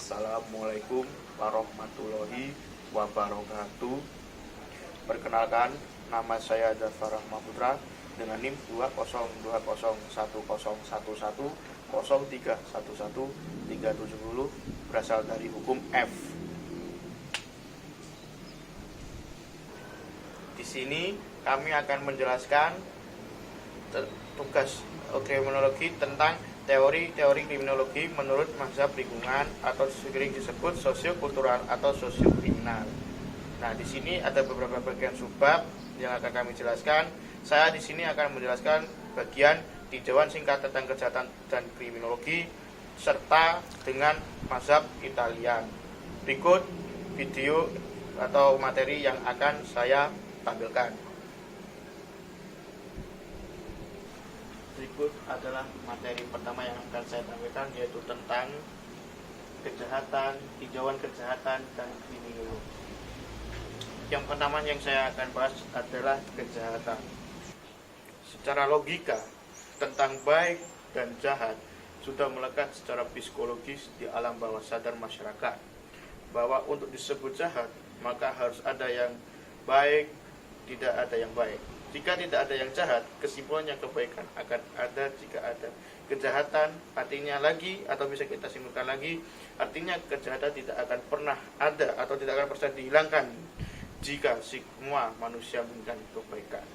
Assalamualaikum warahmatullahi wabarakatuh. Perkenalkan, nama saya Jafar Rahma Putra dengan NIM 2020111031137 berasal dari hukum F. Di sini kami akan menjelaskan tugas kriminologi tentang teori-teori kriminologi menurut mazhab lingkungan atau sering disebut sosiokultural atau sosiokriminal. Nah, di sini ada beberapa bagian subbab yang akan kami jelaskan. Saya di sini akan menjelaskan bagian tinjauan singkat tentang kejahatan dan kriminologi serta dengan mazhab Italia. Berikut video atau materi yang akan saya tampilkan. Berikut adalah materi pertama yang akan saya tampilkan, yaitu tentang kejahatan, tinjauan kejahatan dan kriminologi. Yang pertama yang saya akan bahas adalah kejahatan. Secara logika, tentang baik dan jahat sudah melekat secara psikologis di alam bawah sadar masyarakat, bahwa untuk disebut jahat maka harus ada yang baik, tidak ada yang baik. Jika tidak ada yang jahat, kesimpulannya kebaikan akan ada. Jika ada kejahatan, artinya lagi, atau bisa kita simpulkan lagi, artinya kejahatan tidak akan pernah ada atau tidak akan pernah dihilangkan jika semua manusia menginginkan kebaikan.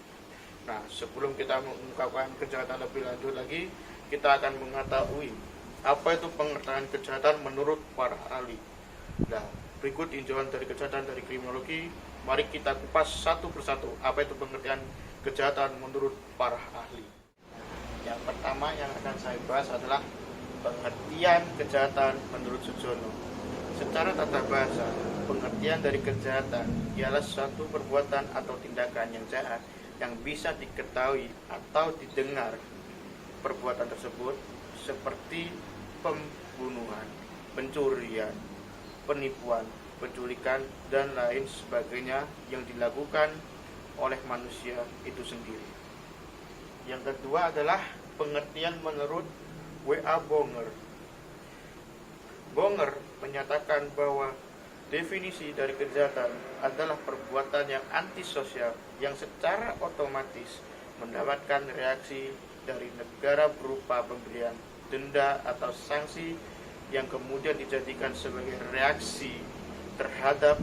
Nah, sebelum kita mengungkapkan kejahatan lebih lanjut lagi, kita akan mengetahui apa itu pengertian kejahatan menurut para ahli. Nah, berikut tinjauan dari kejahatan dari kriminologi. Mari kita kupas satu persatu apa itu pengertian kejahatan menurut para ahli. Yang pertama yang akan saya bahas adalah pengertian kejahatan menurut Sujono. Secara tata bahasa, pengertian dari kejahatan ialah suatu perbuatan atau tindakan yang jahat yang bisa diketahui atau didengar perbuatan tersebut, seperti pembunuhan, pencurian, penipuan, penculikan, dan lain sebagainya yang dilakukan oleh manusia itu sendiri. Yang kedua adalah pengertian menurut W.A. Bonger. Bonger menyatakan bahwa definisi dari kejahatan adalah perbuatan yang antisosial yang secara otomatis mendapatkan reaksi dari negara berupa pemberian denda atau sanksi yang kemudian dijadikan sebagai reaksi terhadap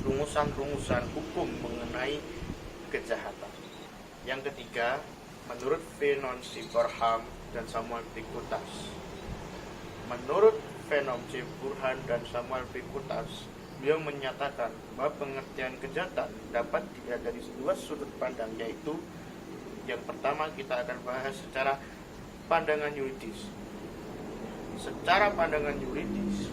rumusan-rumusan hukum mengenai kejahatan. Yang ketiga, menurut Venon C. Burhan dan Samuel B. Kutas. Menurut Venon C. Burhan dan Samuel B. Kutas, beliau menyatakan bahwa pengertian kejahatan dapat dilihat dari dua sudut pandang, yaitu yang pertama kita akan bahas secara pandangan yuridis. Secara pandangan yuridis,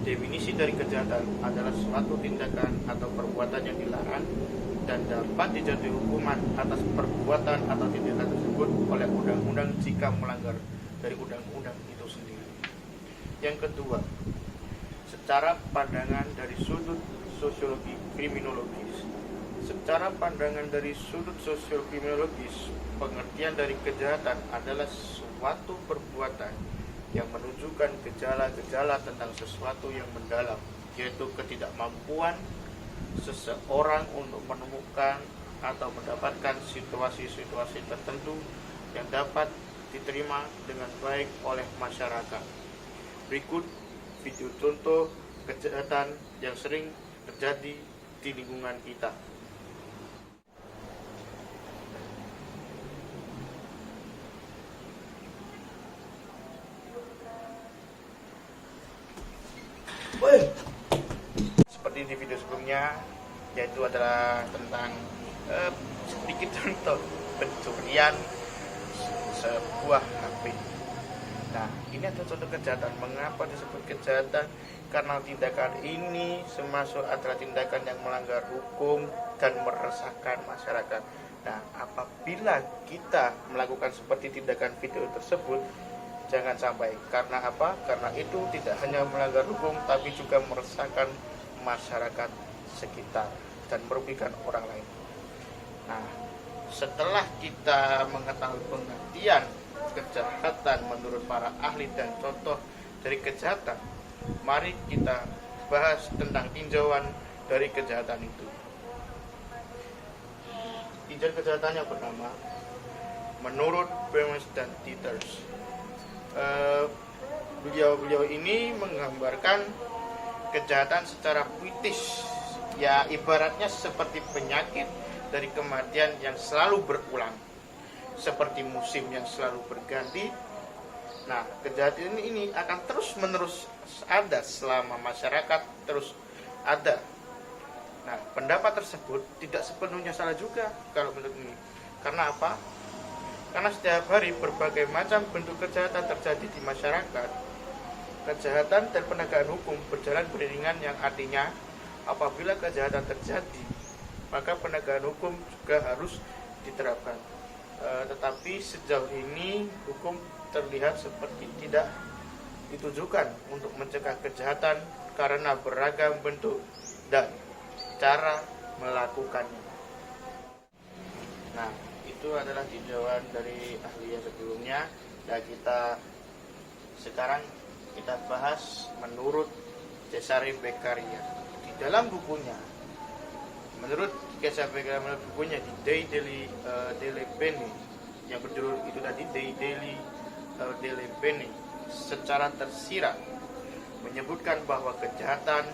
definisi dari kejahatan adalah suatu tindakan atau perbuatan yang dilarang dan dapat dijatuhi hukuman atas perbuatan atau tindakan tersebut oleh undang-undang jika melanggar dari undang-undang itu sendiri. Yang kedua, secara pandangan dari sudut sosiologi kriminologis. Secara pandangan dari sudut sosiologi kriminologis, pengertian dari kejahatan adalah suatu perbuatan yang menunjukkan gejala-gejala tentang sesuatu yang mendalam, yaitu ketidakmampuan seseorang untuk menemukan atau mendapatkan situasi-situasi tertentu yang dapat diterima dengan baik oleh masyarakat. Berikut video contoh kejahatan yang sering terjadi di lingkungan kita. Seperti di video sebelumnya, yaitu adalah tentang sedikit contoh pencurian sebuah HP. Nah, ini adalah contoh kejahatan. Mengapa disebut kejahatan? Karena tindakan ini termasuk adalah tindakan yang melanggar hukum dan meresahkan masyarakat. Nah, apabila kita melakukan seperti tindakan video tersebut, jangan sampai. Karena apa? Karena itu tidak hanya melanggar hukum, tapi juga meresahkan masyarakat sekitar dan merugikan orang lain. Nah, setelah kita mengetahui pengertian kejahatan menurut para ahli dan contoh dari kejahatan, mari kita bahas tentang tinjauan dari kejahatan itu. Tinjauan kejahatan yang pertama, menurut Burns dan Tethers, beliau ini menggambarkan kejahatan secara puitis, ya ibaratnya seperti penyakit dari kematian yang selalu berulang, seperti musim yang selalu berganti. Nah, kejahatan ini akan terus menerus ada selama masyarakat terus ada. Nah, pendapat tersebut tidak sepenuhnya salah juga kalau menurut ini. Karena apa? Karena setiap hari berbagai macam bentuk kejahatan terjadi di masyarakat. Kejahatan dan penegakan hukum berjalan beriringan, yang artinya apabila kejahatan terjadi, maka penegakan hukum juga harus diterapkan. Tetapi sejauh ini hukum terlihat seperti tidak ditujukan untuk mencegah kejahatan karena beragam bentuk dan cara melakukannya. Nah, itu adalah tinjauan dari ahli yang sebelumnya, dan sekarang kita bahas menurut Cesare Beccaria di dalam bukunya. Menurut Cesare Beccaria, menurut bukunya di delle Pene yang berjudul itu tadi, delle Pene, secara tersirat menyebutkan bahwa kejahatan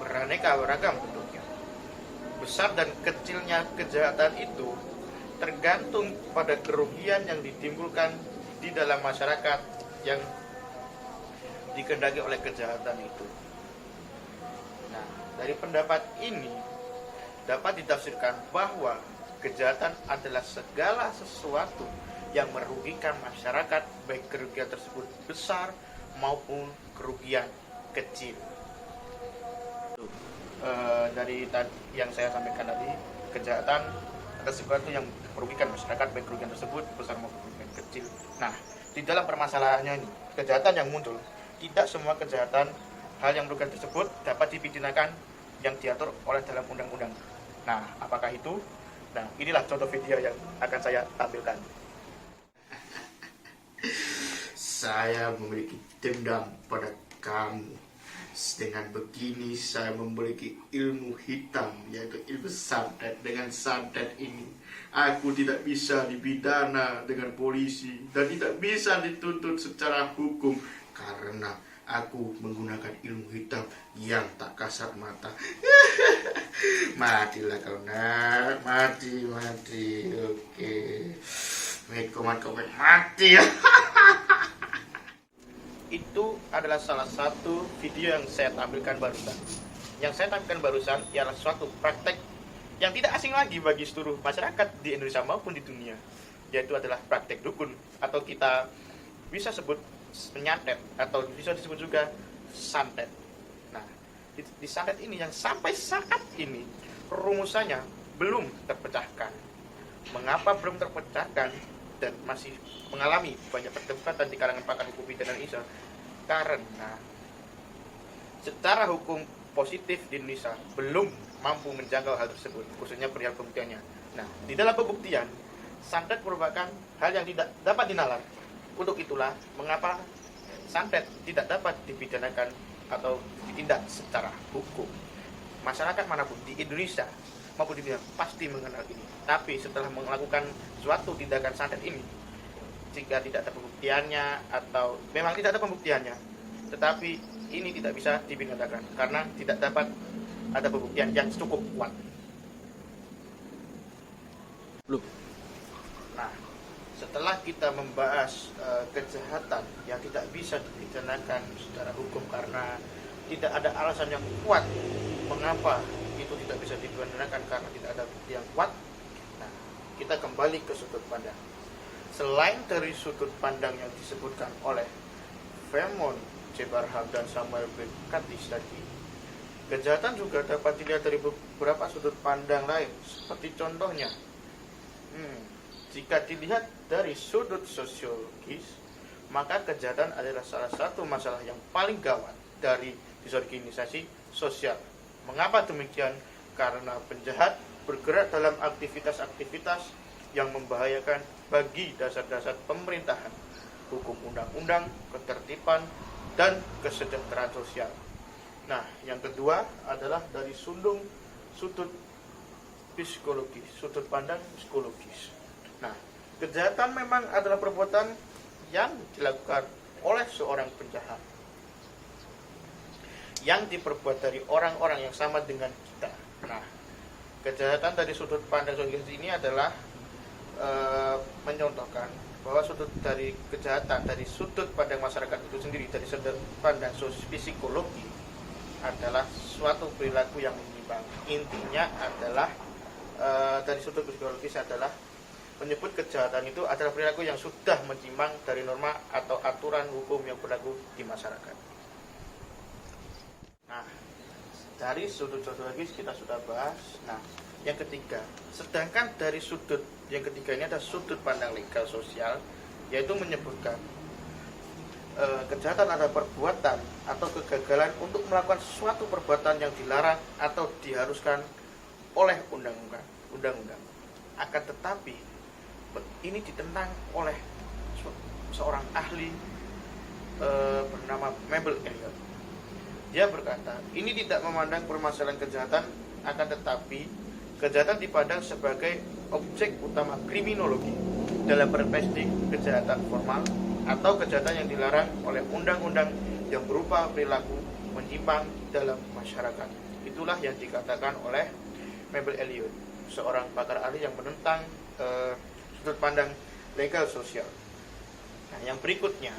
beraneka beragam bentuknya. Besar dan kecilnya kejahatan itu tergantung pada kerugian yang ditimbulkan di dalam masyarakat yang dikehendaki oleh kejahatan itu. Nah, dari pendapat ini dapat ditafsirkan bahwa kejahatan adalah segala sesuatu yang merugikan masyarakat, baik kerugian tersebut besar maupun kerugian kecil. Dari yang saya sampaikan tadi, kejahatan adalah sesuatu yang merugikan masyarakat, baik kerugian tersebut besar maupun kerugian kecil. Nah, di dalam permasalahannya ini, kejahatan yang muncul, tidak semua kejahatan hal yang merugikan tersebut dapat dipidanakan yang diatur oleh dalam undang-undang. Nah, apakah itu? Nah, inilah contoh video yang akan saya tampilkan. Saya memiliki dendam pada kamu. Dengan begini saya memiliki ilmu hitam, yaitu ilmu santet. Dengan santet ini aku tidak bisa dipidana dengan polisi dan tidak bisa dituntut secara hukum karena aku menggunakan ilmu hitam yang tak kasat mata. Matilah kau nak, mati. Oke, komen mati. Itu adalah salah satu video yang saya tampilkan barusan. Yang saya tampilkan barusan ialah suatu praktek yang tidak asing lagi bagi seluruh masyarakat di Indonesia maupun di dunia, yaitu adalah praktek dukun, atau kita bisa sebut penyantet, atau bisa disebut juga santet. Nah, di santet ini yang sampai saat ini rumusannya belum terpecahkan. Mengapa belum terpecahkan dan masih mengalami banyak perdebatan di kalangan pakar hukum pidana Indonesia? Karena secara hukum positif di Indonesia belum mampu menjangkau hal tersebut, khususnya perihal pembuktiannya. Nah, di dalam pembuktian, santet merupakan hal yang tidak dapat dinalar. Untuk itulah mengapa santet tidak dapat dipidanakan atau ditindak secara hukum. Masyarakat manapun di Indonesia maupun di dunia pasti mengenal ini. Tapi setelah melakukan suatu tindakan santet ini, jika tidak ada pembuktiannya atau memang tidak ada pembuktiannya, tetapi ini tidak bisa dipidanakan karena tidak dapat ada pembuktian yang cukup kuat. Nah, setelah kita membahas kejahatan yang tidak bisa dipidanakan secara hukum karena tidak ada alasan yang kuat mengapa itu tidak bisa dipidanakan karena tidak ada bukti yang kuat. Nah, kita kembali ke sudut pandang. Selain dari sudut pandang yang disebutkan oleh Vermont C. Barham dan Samuel B. Curtis tadi, kejahatan juga dapat dilihat dari beberapa sudut pandang lain. Seperti contohnya, jika dilihat dari sudut sosiologis, maka kejahatan adalah salah satu masalah yang paling gawat dari disorganisasi sosial. Mengapa demikian? Karena penjahat bergerak dalam aktivitas-aktivitas yang membahayakan bagi dasar-dasar pemerintahan, hukum undang-undang, ketertiban, dan kesejahteraan sosial. Nah, yang kedua adalah dari sudut psikologis, sudut pandang psikologis. Nah, kejahatan memang adalah perbuatan yang dilakukan oleh seorang penjahat yang diperbuat dari orang-orang yang sama dengan kita. Nah, kejahatan dari sudut pandang psikologis ini adalah menyontohkan bahwa sudut dari kejahatan dari sudut pandang masyarakat itu sendiri, dari sudut pandang psikologi, adalah suatu perilaku yang menyimpang. Intinya adalah dari sudut psikologis adalah menyebut kejahatan itu adalah perilaku yang sudah menyimpang dari norma atau aturan hukum yang berlaku di masyarakat. Nah, dari sudut sosiologis kita sudah bahas. Nah, yang ketiga, sedangkan dari sudut yang ketiga ini ada sudut pandang legal sosial, yaitu menyebutkan kejahatan adalah perbuatan atau kegagalan untuk melakukan suatu perbuatan yang dilarang atau diharuskan oleh undang-undang. Akan tetapi ini ditentang oleh seorang ahli bernama Mabel Elliott. Dia berkata, ini tidak memandang permasalahan kejahatan, akan tetapi kejahatan dipandang sebagai objek utama kriminologi dalam perspektif kejahatan formal atau kejahatan yang dilarang oleh undang-undang yang berupa perilaku menyimpang dalam masyarakat. Itulah yang dikatakan oleh Mabel Elliott, seorang pakar ahli yang menentang sudut pandang legal sosial. Nah, yang berikutnya,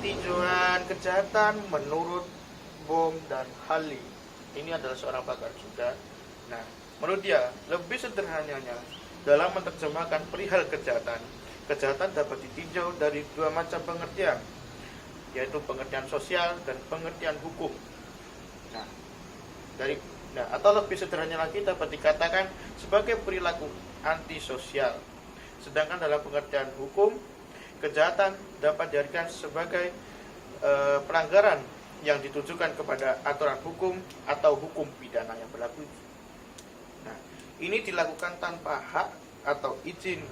tinjauan kejahatan menurut Bohm dan Halley. Ini adalah seorang pakar juga. Nah, menurut dia, lebih sederhananya dalam menerjemahkan perihal kejahatan, kejahatan dapat ditinjau dari dua macam pengertian, yaitu pengertian sosial dan pengertian hukum. Nah, atau lebih sederhananya lagi dapat dikatakan sebagai perilaku antisosial. Sedangkan dalam pengertian hukum, kejahatan dapat diartikan sebagai pelanggaran yang ditujukan kepada aturan hukum atau hukum pidana yang berlaku. Nah, ini dilakukan tanpa hak atau izin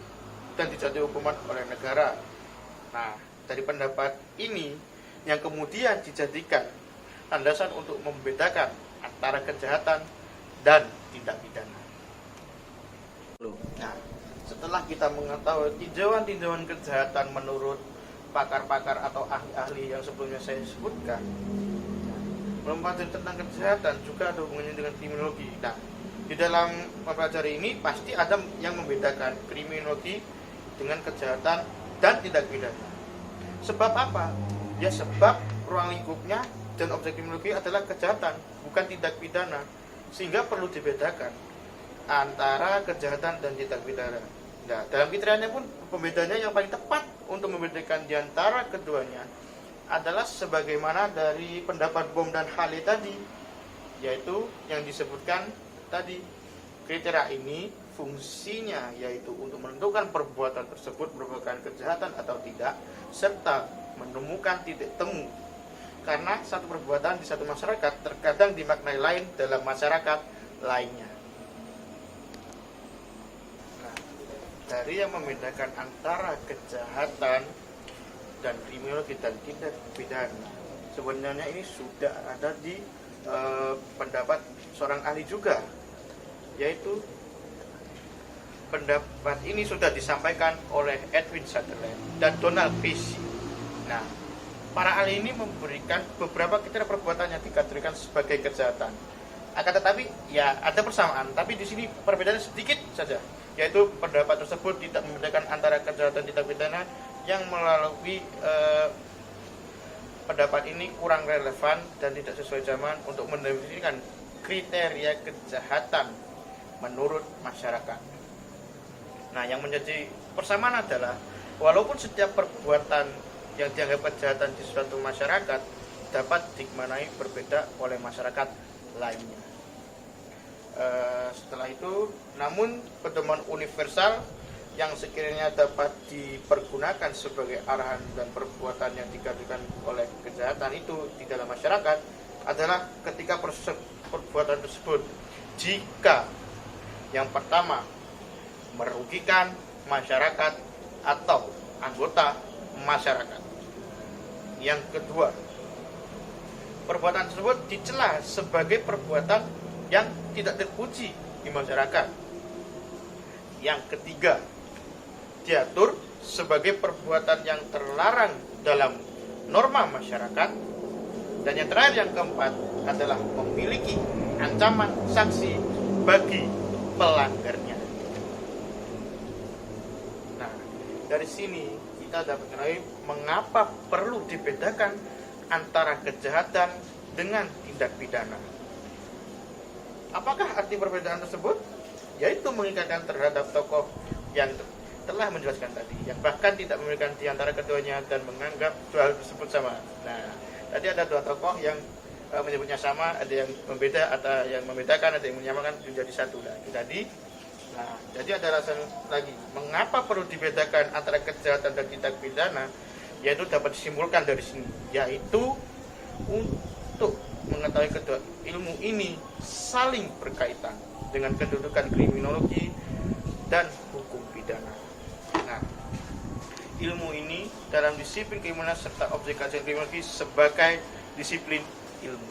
dan dijatuhi hukuman oleh negara. Nah, dari pendapat ini yang kemudian dijadikan landasan untuk membedakan antara kejahatan dan tindak pidana. Nah, setelah kita mengetahui tinjauan-tinjauan kejahatan menurut pakar-pakar atau ahli-ahli yang sebelumnya saya sebutkan, mempelajari tentang kejahatan juga ada hubungannya dengan kriminologi. Nah, di dalam mempelajari ini pasti ada yang membedakan kriminologi dengan kejahatan dan tindak pidana. Sebab apa? Ya sebab ruang lingkupnya dan objek kriminologi adalah kejahatan, bukan tindak pidana, sehingga perlu dibedakan antara kejahatan dan tindak pidana. Nah, dalam kriterianya pun pembedanya yang paling tepat untuk membedakan di antara keduanya adalah sebagaimana dari pendapat Bohm dan Halley tadi, yaitu yang disebutkan tadi. Kriteria ini fungsinya yaitu untuk menentukan perbuatan tersebut merupakan kejahatan atau tidak, serta menemukan titik temu. Karena satu perbuatan di satu masyarakat terkadang dimaknai lain dalam masyarakat lainnya. Nah, dari yang membedakan antara kejahatan dan kriminologi dan tindak pidana, sebenarnya ini sudah ada di pendapat seorang ahli juga, yaitu pendapat ini sudah disampaikan oleh Edwin Sutherland dan Donald Pesci. Nah, para ahli ini memberikan beberapa kriteria perbuatan yang dikategorikan sebagai kejahatan. Akan tetapi ya ada persamaan, tapi di sini perbedaannya sedikit saja, yaitu pendapat tersebut tidak membedakan antara kejahatan dan tindak pidana, yang melalui pendapat ini kurang relevan dan tidak sesuai zaman untuk mendefinisikan kriteria kejahatan menurut masyarakat. Nah, yang menjadi persamaan adalah walaupun setiap perbuatan yang dianggap kejahatan di suatu masyarakat dapat dimaknai berbeda oleh masyarakat lainnya. Setelah itu, namun pedoman universal yang sekiranya dapat dipergunakan sebagai arahan dan perbuatan yang digadukan oleh kejahatan itu di dalam masyarakat adalah ketika perbuatan tersebut jika yang pertama merugikan masyarakat atau anggota masyarakat. Yang kedua, perbuatan tersebut dicela sebagai perbuatan yang tidak terpuji di masyarakat. Yang ketiga, diatur sebagai perbuatan yang terlarang dalam norma masyarakat. Dan yang terakhir, yang keempat, adalah memiliki ancaman sanksi bagi pelanggarnya. Nah, dari sini kita dapat mengetahui mengapa perlu dibedakan antara kejahatan dengan tindak pidana. Apakah arti perbedaan tersebut? Yaitu mengingatkan terhadap tokoh yang telah menjelaskan tadi, yang bahkan tidak memiliki di antara keduanya dan menganggap dua hal tersebut sama. Nah, tadi ada dua tokoh yang menyebutnya sama, ada yang membeda, ada yang membedakan, ada yang menyamakan menjadi satu. Nah, itu tadi. Nah, jadi ada alasan lagi mengapa perlu dibedakan antara kejahatan dan tindak pidana, yaitu dapat disimpulkan dari sini, yaitu untuk mengetahui kedua ilmu ini saling berkaitan dengan kedudukan kriminologi dan hukum pidana. Nah, ilmu ini dalam disiplin kriminal serta objek kajian kriminologi sebagai disiplin ilmu.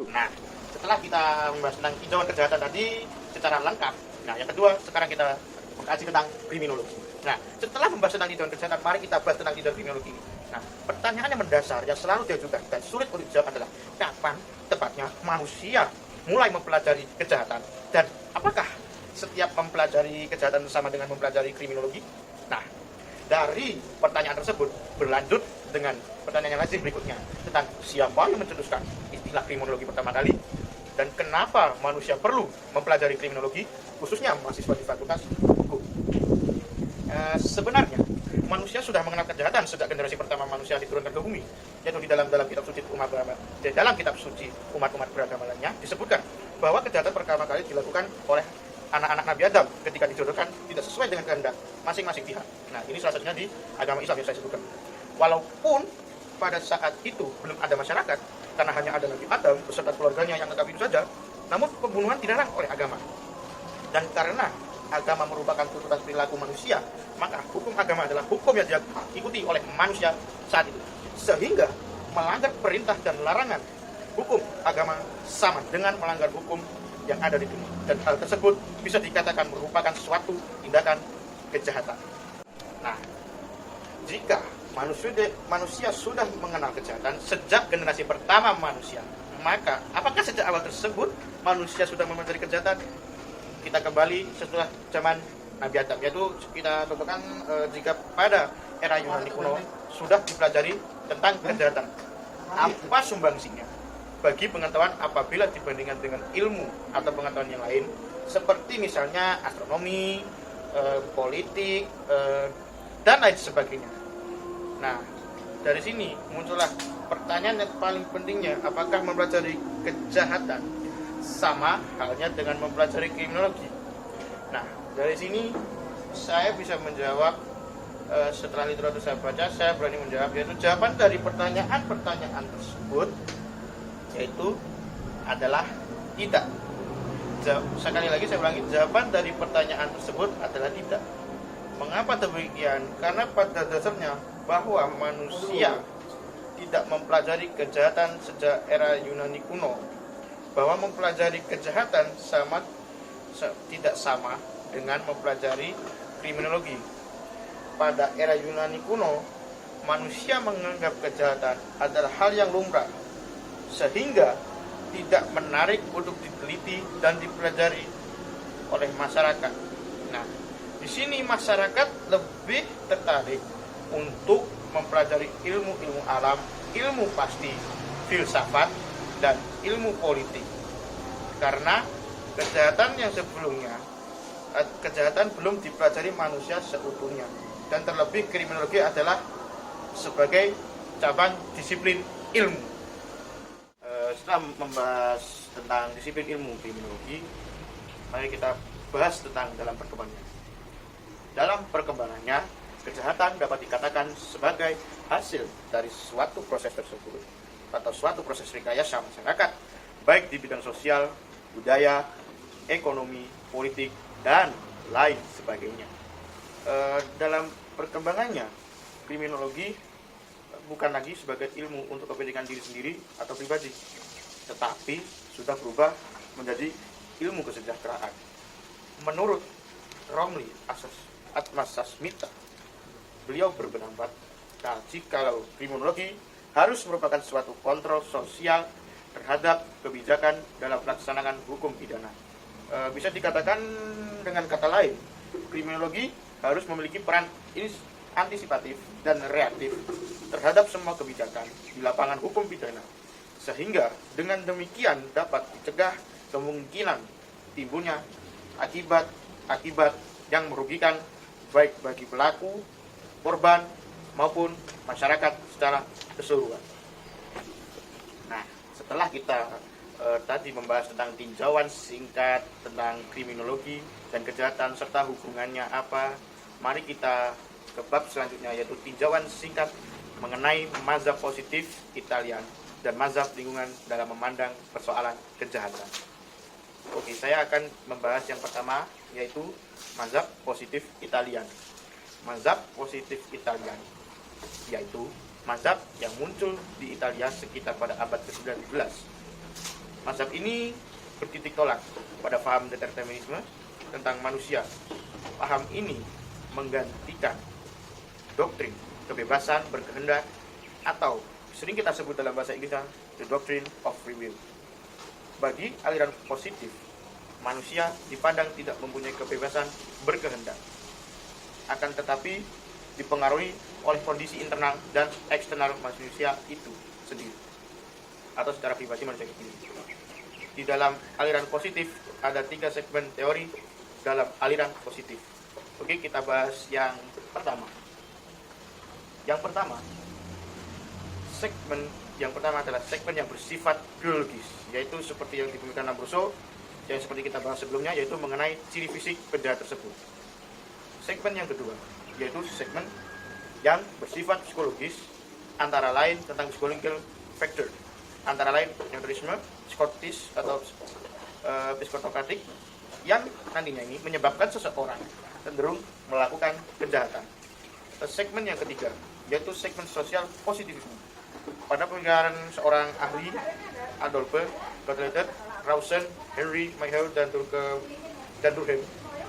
Nah, setelah kita membahas tentang tinjauan kejahatan tadi secara lengkap, nah yang kedua sekarang kita mengkaji tentang kriminologi. Nah, setelah membahas tentang tinjauan kejahatan, mari kita bahas tentang tinjauan kriminologi. Nah, pertanyaan yang mendasar yang selalu diajukan dan sulit untuk dijawab adalah kapan tepatnya manusia mulai mempelajari kejahatan, dan apakah setiap mempelajari kejahatan sama dengan mempelajari kriminologi? Nah, dari pertanyaan tersebut berlanjut dengan pertanyaan yang lazim berikutnya tentang siapa yang mencetuskan istilah kriminologi pertama kali dan kenapa manusia perlu mempelajari kriminologi, khususnya mahasiswa di Fakultas Hukum. Sebenarnya manusia sudah mengenal kejahatan sejak generasi pertama manusia diturunkan ke bumi, yaitu di dalam kitab suci umat beragama. Di dalam kitab suci umat-umat beragama lainnya disebutkan bahwa kejahatan pertama kali dilakukan oleh anak-anak Nabi Adam ketika dijodohkan tidak sesuai dengan kehendak masing-masing pihak. Nah, ini salah satunya di agama Islam yang saya sebutkan. Walaupun pada saat itu belum ada masyarakat, karena hanya ada Nabi Adam beserta keluarganya yang lengkap itu saja, namun pembunuhan dilarang oleh agama. Dan karena agama merupakan tuntutan perilaku manusia, maka hukum agama adalah hukum yang diikuti oleh manusia saat itu. Sehingga melanggar perintah dan larangan hukum agama sama dengan melanggar hukum yang ada di dunia. Dan hal tersebut bisa dikatakan merupakan suatu tindakan kejahatan. Nah, jika manusia sudah mengenal kejahatan sejak generasi pertama manusia, maka apakah sejak awal tersebut manusia sudah mempelajari kejahatan? Kita kembali setelah zaman Nabi Adam, yaitu kita contohkan jika pada era Yunani kuno sudah dipelajari tentang kejahatan. Apa sumbangsinya bagi pengetahuan apabila dibandingkan dengan ilmu atau pengetahuan yang lain, seperti misalnya astronomi, politik, dan lain sebagainya. Nah, dari sini muncullah pertanyaan yang paling pentingnya, apakah mempelajari kejahatan sama halnya dengan mempelajari kriminologi? Nah, dari sini saya bisa menjawab, setelah literatur saya baca, saya berani menjawab, yaitu jawaban dari pertanyaan-pertanyaan tersebut yaitu adalah tidak. Sekali lagi saya ulangi, jawaban dari pertanyaan tersebut adalah tidak. Mengapa demikian? Karena pada dasarnya bahwa manusia tidak mempelajari kejahatan sejak era Yunani kuno, bahwa mempelajari kejahatan tidak sama dengan mempelajari kriminologi. Pada era Yunani kuno, manusia menganggap kejahatan adalah hal yang lumrah, sehingga tidak menarik untuk diteliti dan dipelajari oleh masyarakat. Nah, di sini masyarakat lebih tertarik untuk mempelajari ilmu-ilmu alam, ilmu pasti, filsafat, dan ilmu politik. Karena kejahatan yang sebelumnya, kejahatan belum dipelajari manusia seutuhnya. Dan terlebih kriminologi adalah sebagai cabang disiplin ilmu. Setelah membahas tentang disiplin ilmu kriminologi, mari kita bahas tentang dalam perkembangannya. Dalam perkembangannya, kejahatan dapat dikatakan sebagai hasil dari suatu proses tersebut atau suatu proses rekayasa masyarakat, baik di bidang sosial, budaya, ekonomi, politik, dan lain sebagainya. Dalam perkembangannya, kriminologi bukan lagi sebagai ilmu untuk kepentingan diri sendiri atau pribadi, tetapi sudah berubah menjadi ilmu kesejahteraan. Menurut Romli Atmasasmita, beliau berpendapat, nah, jikalau kriminologi harus merupakan suatu kontrol sosial terhadap kebijakan dalam pelaksanaan hukum pidana. Bisa dikatakan dengan kata lain, kriminologi harus memiliki peran antisipatif dan reaktif terhadap semua kebijakan di lapangan hukum pidana, sehingga dengan demikian dapat dicegah kemungkinan timbulnya akibat yang merugikan baik bagi pelaku, korban, maupun masyarakat secara keseluruhan. Nah, setelah kita tadi membahas tentang tinjauan singkat tentang kriminologi dan kejahatan serta hubungannya apa, mari kita ke bab selanjutnya, yaitu tinjauan singkat mengenai mazhab positif Italian dan mazhab lingkungan dalam memandang persoalan kejahatan. Oke, saya akan membahas yang pertama, yaitu mazhab positif Italian. Mazhab positif Italian yaitu mazhab yang muncul di Italia sekitar pada abad ke-19. Mazhab ini bertitik tolak pada paham determinisme tentang manusia. Paham ini menggantikan doktrin kebebasan berkehendak, atau sering kita sebut dalam bahasa Inggris the doctrine of free will. Bagi aliran positif, manusia dipandang tidak mempunyai kebebasan berkehendak, akan tetapi dipengaruhi oleh kondisi internal dan eksternal manusia itu sendiri, atau secara pribadi manusia itu. Di dalam aliran positif ada 3 segmen teori dalam aliran positif. Oke, kita bahas yang pertama. Segmen yang pertama adalah segmen yang bersifat biologis, yaitu seperti yang dikemukakan Lombroso, yang seperti kita bahas sebelumnya, yaitu mengenai ciri fisik penjahat tersebut. Segmen yang kedua yaitu segmen yang bersifat psikologis, antara lain tentang psychological factor, antara lain neurotisme, psikotis atau psikotokratik, yang nantinya ini menyebabkan seseorang cenderung melakukan kejahatan. Segmen yang ketiga yaitu segmen sosial positivisme. Pada pemikiran seorang ahli, Adolphe Gottlieb Rawson, Henry Mayhew, dan Durkheim,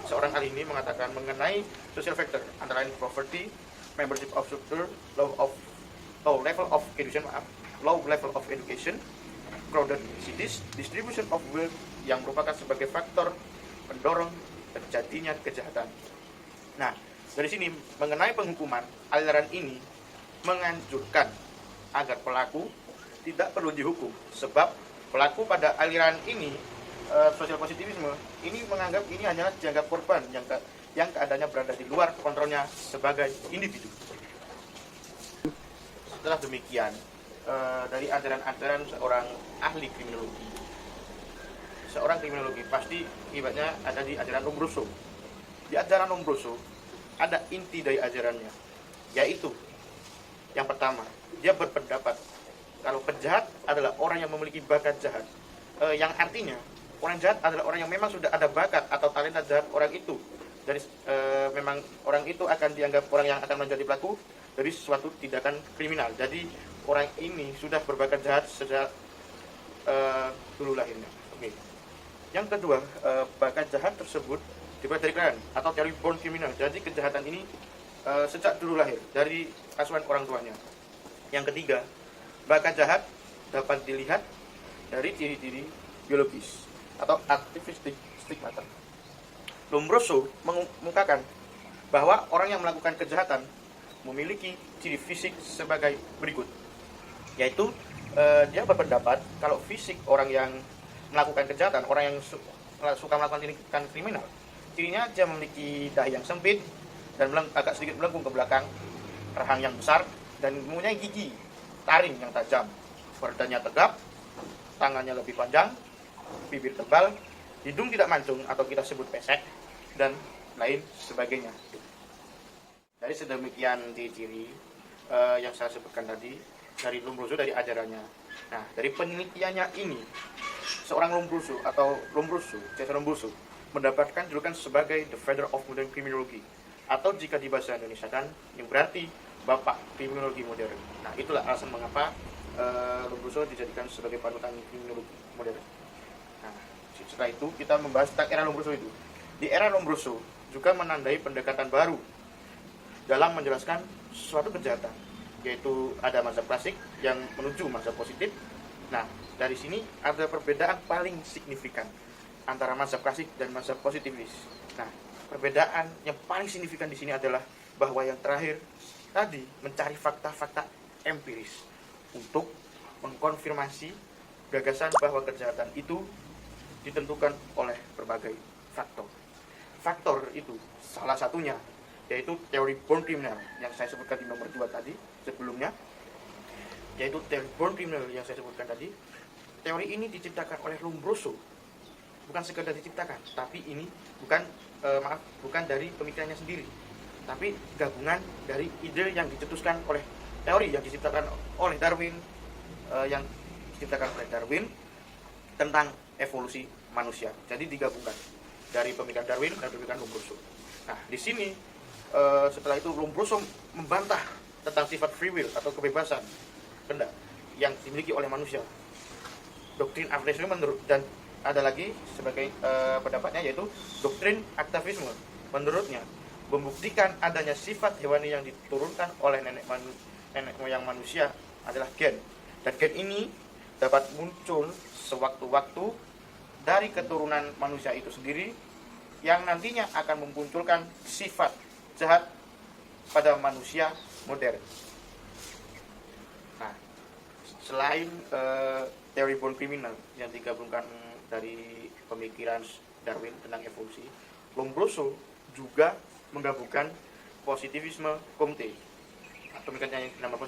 seorang ahli ini mengatakan mengenai social factor, antara lain poverty, membership of structure, low level of education, crowded cities, distribution of wealth, yang merupakan sebagai faktor pendorong terjadinya kejahatan. Nah, dari sini mengenai penghukuman, aliran ini menganjurkan agar pelaku tidak perlu dihukum, sebab pelaku pada aliran ini sosial positivisme ini menganggap ini hanyalah dianggap korban yang keadaannya berada di luar kontrolnya sebagai individu. Setelah demikian, dari ajaran-ajaran seorang ahli kriminologi, seorang kriminologi pasti ibaratnya ada di ajaran Lombroso. Di ajaran Lombroso ada inti dari ajarannya, yaitu yang pertama, dia berpendapat kalau penjahat adalah orang yang memiliki bakat jahat, yang artinya orang jahat adalah orang yang memang sudah ada bakat atau talenta jahat orang itu. Dari memang orang itu akan dianggap orang yang akan menjadi pelaku dari suatu tindakan kriminal. Jadi orang ini sudah berbakat jahat sejak dulu lahirnya. Oke. Yang kedua, bakat jahat tersebut dibuat dari kelahiran atau teori born criminal. Jadi kejahatan ini sejak dulu lahir dari asuhan orang tuanya. Yang ketiga, bakat jahat dapat dilihat dari ciri-ciri biologis atau activistic stigmata. Lombroso mengungkapkan bahwa orang yang melakukan kejahatan memiliki ciri fisik sebagai berikut, yaitu dia berpendapat kalau fisik orang yang melakukan kejahatan, orang yang suka melakukan tindakan kriminal, cirinya dia memiliki dahi yang sempit dan agak sedikit melengkung ke belakang, rahang yang besar, dan mempunyai gigi taring yang tajam, badannya tegap, tangannya lebih panjang, bibir tebal, hidung tidak mancung atau kita sebut pesek, dan lain sebagainya. Dari sedemikian ciri-ciri yang saya sebutkan tadi dari Lombroso, dari ajarannya. Nah, dari penelitiannya ini, seorang Lombroso Cesare Lombroso mendapatkan julukan sebagai the father of modern criminology, atau jika di bahasa Indonesia kan, yang berarti bapak kriminologi modern. Nah, itulah alasan mengapa Lombroso dijadikan sebagai panutan kriminologi modern. Nah, setelah itu kita membahas tentang era Lombroso itu. Di era Lombroso juga menandai pendekatan baru dalam menjelaskan suatu kejahatan, yaitu ada mazhab klasik yang menuju mazhab positif. Nah, dari sini ada perbedaan paling signifikan antara mazhab klasik dan mazhab positivis. Nah, perbedaan yang paling signifikan di sini adalah bahwa yang terakhir tadi mencari fakta-fakta empiris untuk mengkonfirmasi gagasan bahwa kejahatan itu ditentukan oleh berbagai faktor. Faktor itu salah satunya yaitu teori born criminal yang saya sebutkan di nomor 2 tadi sebelumnya, yaitu teori born criminal yang saya sebutkan tadi. Teori ini diciptakan oleh Lombroso, bukan sekedar diciptakan, tapi ini bukan dari pemikirannya sendiri, tapi gabungan dari ide yang dicetuskan oleh teori yang diciptakan oleh Darwin, tentang evolusi manusia. Jadi digabungkan dari pemikiran Darwin dan pemikiran Lombroso. Nah, di sini setelah itu Lombroso membantah tentang sifat free will atau kebebasan kehendak yang dimiliki oleh manusia. Doktrin aktivisme dan ada lagi sebagai pendapatnya yaitu doktrin aktivisme. Menurutnya membuktikan adanya sifat hewani yang diturunkan oleh nenek moyang manusia adalah gen, dan gen ini dapat muncul sewaktu-waktu dari keturunan manusia itu sendiri yang nantinya akan memunculkan sifat jahat pada manusia modern. Nah, selain teori born criminal yang digabungkan dari pemikiran Darwin tentang evolusi, Lombroso juga menggabungkan positivisme Comte, pemikirannya yang nama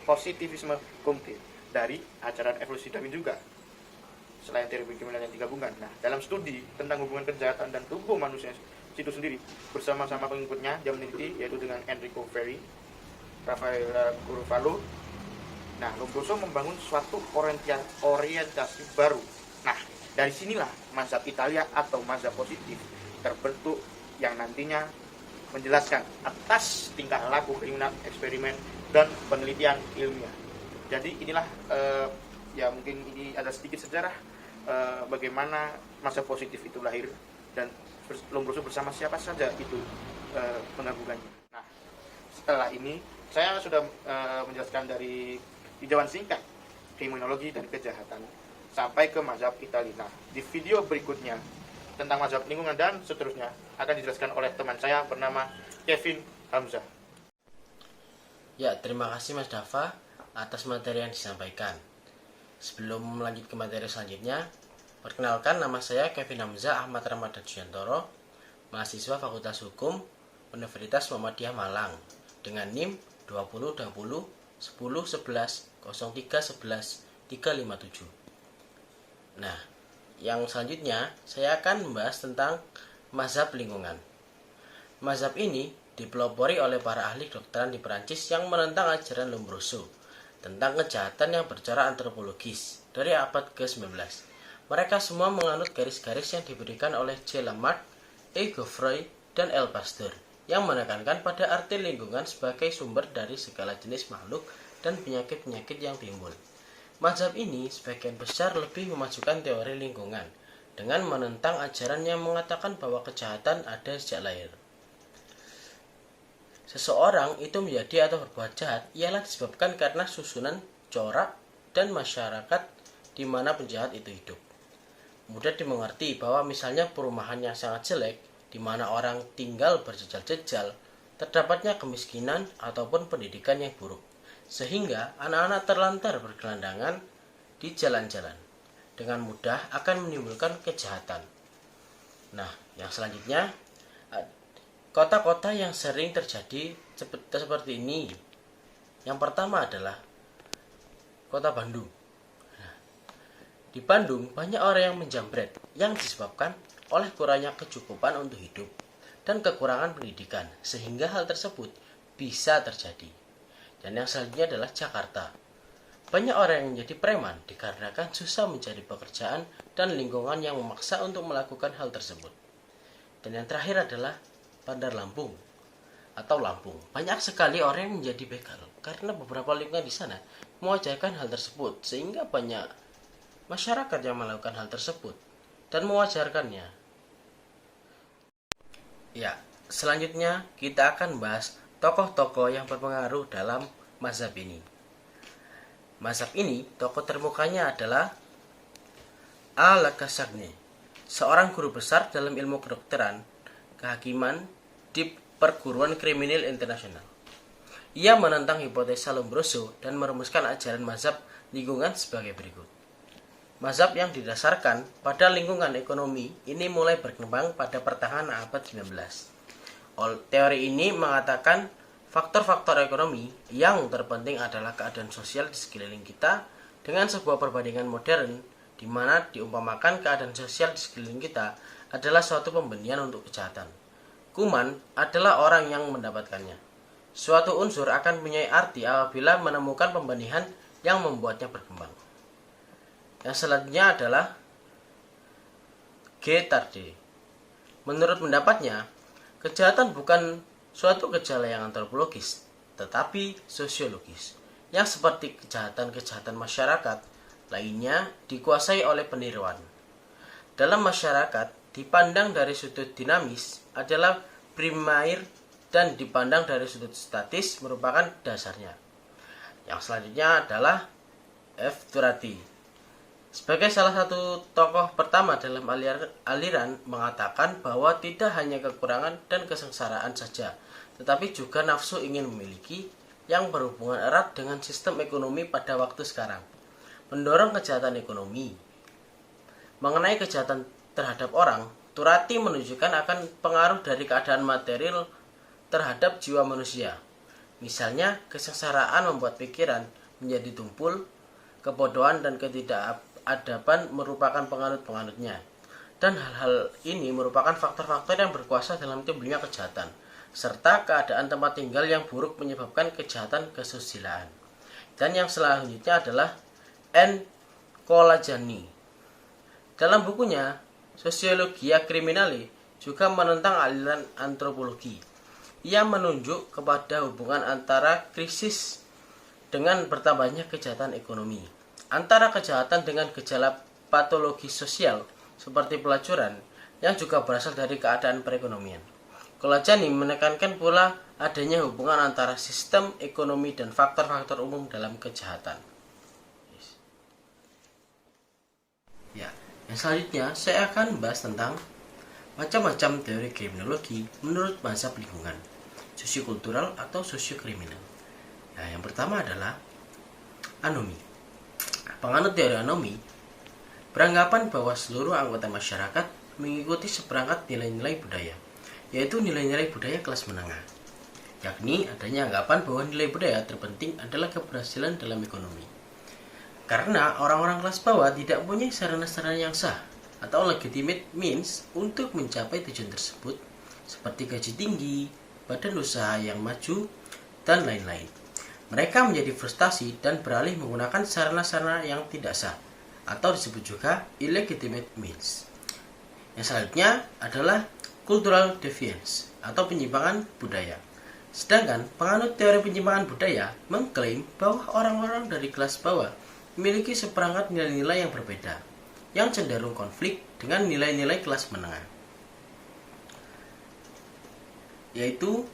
positivisme Comte dari ajaran evolusi Darwin juga. Selain teori born criminal yang digabungkan, nah dalam studi tentang hubungan kejahatan dan tubuh manusia itu sendiri bersama-sama pengikutnya dia meneliti, yaitu dengan Enrico Ferri, Rafael Curvalo. Nah, Lombroso membangun suatu orientasi baru. Nah, dari sinilah mazhab Italia atau mazhab positif terbentuk yang nantinya menjelaskan atas tingkah laku kriminal, eksperimen, dan penelitian ilmiah. Jadi inilah ya mungkin ini ada sedikit sejarah bagaimana mazhab positif itu lahir dan Lombroso bersama siapa saja itu menggabungkannya. Nah, setelah ini saya sudah menjelaskan dari tinjauan singkat kriminologi dan kejahatan sampai ke mazhab Italia. Nah, di video berikutnya tentang mazhab lingkungan dan seterusnya akan dijelaskan oleh teman saya bernama Kevin Hamzah. Ya, terima kasih Mas Dava atas materi yang disampaikan. Sebelum melanjut ke materi selanjutnya, perkenalkan, nama saya Kevin Hamzah Ahmad Ramadan Juyantoro, mahasiswa Fakultas Hukum Universitas Muhammadiyah Malang dengan NIM 2020 10 11 03 11 357. Nah, yang selanjutnya saya akan membahas tentang mazhab lingkungan. Mazhab ini dipelopori oleh para ahli kedokteran di Perancis yang menentang ajaran Lombroso tentang kejahatan yang bercara antropologis dari abad ke-19. Mereka semua menganut garis-garis yang diberikan oleh J. Lamarck, E. Geoffroy, dan L. Pasteur yang menekankan pada arti lingkungan sebagai sumber dari segala jenis makhluk dan penyakit-penyakit yang timbul. Mazhab ini sebagian besar lebih memajukan teori lingkungan dengan menentang ajaran yang mengatakan bahwa kejahatan ada sejak lahir. Seseorang itu menjadi atau berbuat jahat ialah disebabkan karena susunan corak dan masyarakat di mana penjahat itu hidup. Mudah dimengerti bahwa misalnya perumahan yang sangat jelek, di mana orang tinggal berjejal-jejal, terdapatnya kemiskinan ataupun pendidikan yang buruk, sehingga anak-anak terlantar bergelandangan di jalan-jalan, dengan mudah akan menimbulkan kejahatan. Nah, yang selanjutnya, kota-kota yang sering terjadi seperti ini. Yang pertama adalah kota Bandung. Di Bandung banyak orang yang menjamret yang disebabkan oleh kurangnya kecukupan untuk hidup dan kekurangan pendidikan, sehingga hal tersebut bisa terjadi. Dan yang selanjutnya adalah Jakarta. Banyak orang yang menjadi preman dikarenakan susah mencari pekerjaan dan lingkungan yang memaksa untuk melakukan hal tersebut. Dan yang terakhir adalah Bandar Lampung. atau Lampung. Banyak sekali orang yang menjadi begal karena beberapa lingkungan di sana mewajarkan hal tersebut, sehingga banyak masyarakat yang melakukan hal tersebut dan mewajarkannya. Ya, selanjutnya kita akan bahas tokoh-tokoh yang berpengaruh dalam mazhab ini. Mazhab ini, tokoh termukanya adalah Al-Khashoggi, seorang guru besar dalam ilmu kedokteran kehakiman di Perguruan Kriminal Internasional. Ia menentang hipotesa Lombroso dan merumuskan ajaran mazhab lingkungan sebagai berikut. Mazhab yang didasarkan pada lingkungan ekonomi ini mulai berkembang pada pertengahan abad 19. Teori ini mengatakan faktor-faktor ekonomi yang terpenting adalah keadaan sosial di sekeliling kita dengan sebuah perbandingan modern di mana diumpamakan keadaan sosial di sekeliling kita adalah suatu pembenihan untuk kejahatan. Kuman adalah orang yang mendapatkannya. Suatu unsur akan punya arti apabila menemukan pembenihan yang membuatnya berkembang. Yang selanjutnya adalah Guattari. Menurut pendapatnya, kejahatan bukan suatu gejala yang antropologis, tetapi sosiologis, yang seperti kejahatan-kejahatan masyarakat lainnya dikuasai oleh peniruan. Dalam masyarakat, dipandang dari sudut dinamis adalah primair dan dipandang dari sudut statis merupakan dasarnya. Yang selanjutnya adalah F. Turati. Sebagai salah satu tokoh pertama dalam aliran mengatakan bahwa tidak hanya kekurangan dan kesengsaraan saja, tetapi juga nafsu ingin memiliki yang berhubungan erat dengan sistem ekonomi pada waktu sekarang. Mendorong kejahatan ekonomi. Mengenai kejahatan terhadap orang, Turati menunjukkan akan pengaruh dari keadaan material terhadap jiwa manusia. Misalnya, kesengsaraan membuat pikiran menjadi tumpul, kebodohan dan ketidakadaban merupakan penganut-penganutnya. Dan hal-hal ini merupakan faktor-faktor yang berkuasa dalam timbulnya kejahatan, serta keadaan tempat tinggal yang buruk menyebabkan kejahatan kesusilaan. Dan yang selanjutnya adalah N. Colajani. Dalam bukunya, Sosiologia Kriminale juga menentang aliran antropologi. Ia menunjuk kepada hubungan antara krisis dengan bertambahnya kejahatan ekonomi, antara kejahatan dengan gejala patologi sosial seperti pelacuran yang juga berasal dari keadaan perekonomian. Colajani menekankan pula adanya hubungan antara sistem ekonomi dan faktor-faktor umum dalam kejahatan. Ya, yang selanjutnya saya akan membahas tentang macam-macam teori kriminologi menurut mazhab lingkungan, sosiokultural atau sosiokriminal. Nah, yang pertama adalah anomi. Penganut teori anomi beranggapan bahwa seluruh anggota masyarakat mengikuti seperangkat nilai-nilai budaya, yaitu nilai-nilai budaya kelas menengah, yakni adanya anggapan bahwa nilai budaya terpenting adalah keberhasilan dalam ekonomi. Karena orang-orang kelas bawah tidak punya sarana-sarana yang sah atau legitimate means untuk mencapai tujuan tersebut, seperti gaji tinggi, badan usaha yang maju, dan lain-lain. Mereka menjadi frustasi dan beralih menggunakan sarana-sarana yang tidak sah, atau disebut juga illegitimate means. Yang selanjutnya adalah cultural deviance, atau penyimpangan budaya. Sedangkan penganut teori penyimpangan budaya mengklaim bahwa orang-orang dari kelas bawah memiliki seperangkat nilai-nilai yang berbeda, yang cenderung konflik dengan nilai-nilai kelas menengah. Yaitu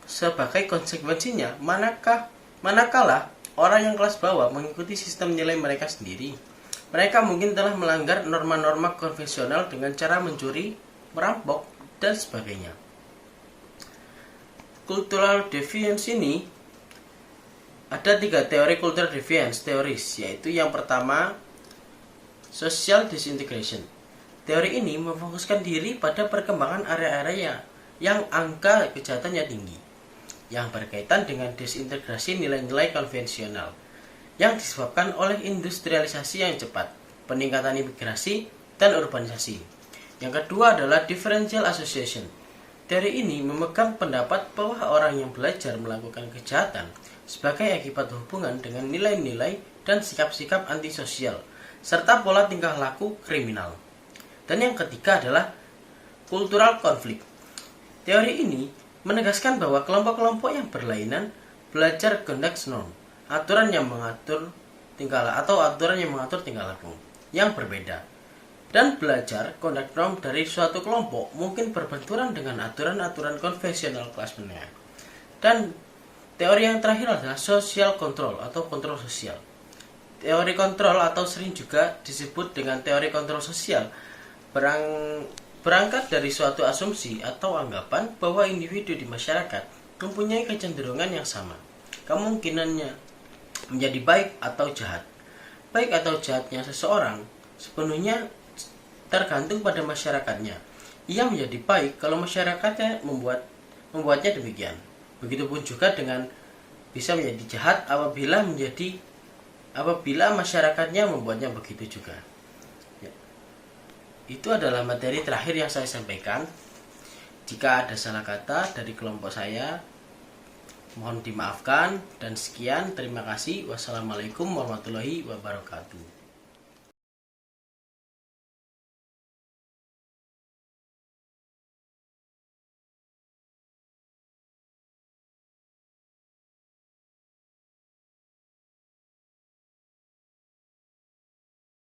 sebagai konsekuensinya, manakala orang yang kelas bawah mengikuti sistem nilai mereka sendiri, mereka mungkin telah melanggar norma-norma konvensional dengan cara mencuri, merampok, dan sebagainya. Cultural deviance ini ada 3 teori cultural deviance teoris, yaitu yang pertama social disintegration. Teori ini memfokuskan diri pada perkembangan area-area yang angka kejahatannya tinggi, yang berkaitan dengan disintegrasi nilai-nilai konvensional yang disebabkan oleh industrialisasi yang cepat, peningkatan imigrasi, dan urbanisasi. Yang kedua adalah differential association. Teori ini memegang pendapat bahwa orang yang belajar melakukan kejahatan sebagai akibat hubungan dengan nilai-nilai dan sikap-sikap antisosial, serta pola tingkah laku kriminal. Dan yang ketiga adalah cultural conflict. Teori ini menegaskan bahwa kelompok-kelompok yang berlainan belajar conduct norm, aturan yang mengatur tingkah laku yang berbeda. Dan belajar conduct norm dari suatu kelompok mungkin berbenturan dengan aturan-aturan konvensional kelas menengah. Dan teori yang terakhir adalah social control atau kontrol sosial. Teori kontrol atau sering juga disebut dengan teori kontrol sosial berangkat dari suatu asumsi atau anggapan bahwa individu di masyarakat mempunyai kecenderungan yang sama. Kemungkinannya menjadi baik atau jahat. Baik atau jahatnya seseorang sepenuhnya tergantung pada masyarakatnya. Ia menjadi baik kalau masyarakatnya membuatnya demikian. Begitupun juga dengan bisa menjadi jahat apabila masyarakatnya membuatnya begitu juga. Ya. Itu adalah materi terakhir yang saya sampaikan. Jika ada salah kata dari kelompok saya, mohon dimaafkan, dan sekian, terima kasih. Wassalamualaikum warahmatullahi wabarakatuh.